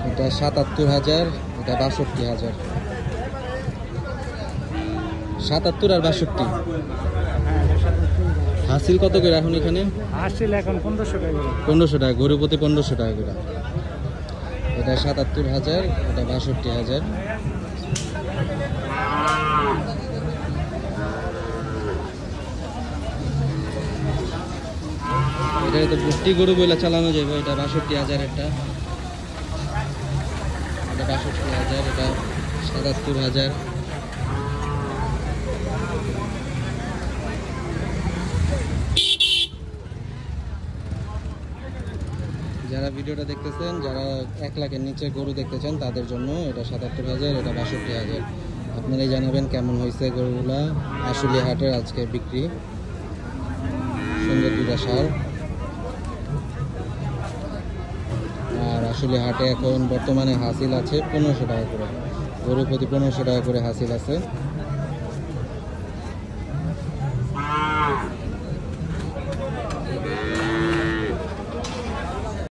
এটা ৭৭,০০০, এটা ৬২,০০০। ৭৭ আর ৬২। হাসিল কত করে এখন এখানে? হাসিল এখন ১৫০০ টাকা। ১৫০০ টাকা, গরু প্রতি ১৫০০ টাকা করে। এটা ৭৭,০০০, এটা ৬২,০০০। এটা তো পুষ্টি গরু বইলা চালানো যাবে। এটা ৬২,০০০, এটা ৬২,০০০, এটা ৭৭,০০০। যারা ভিডিওটা দেখতেছেন, যারা ১ লাখের নিচে গরু দেখতে চান তাদের জন্য এটা ৭৭,০০০, এটা ৬২,০০০। আপনারাই জানাবেন কেমন হয়েছে গরুগুলা। আশুলিয়া হাটের আজকে বিক্রি। সুন্দর দুটা ষাঁড়। আর আশুলিয়া হাটে এখন বর্তমানে হাসিল আছে ১৫০০ টাকা করে, গরু প্রতি ১৫০০ টাকা করে হাসিল আছে।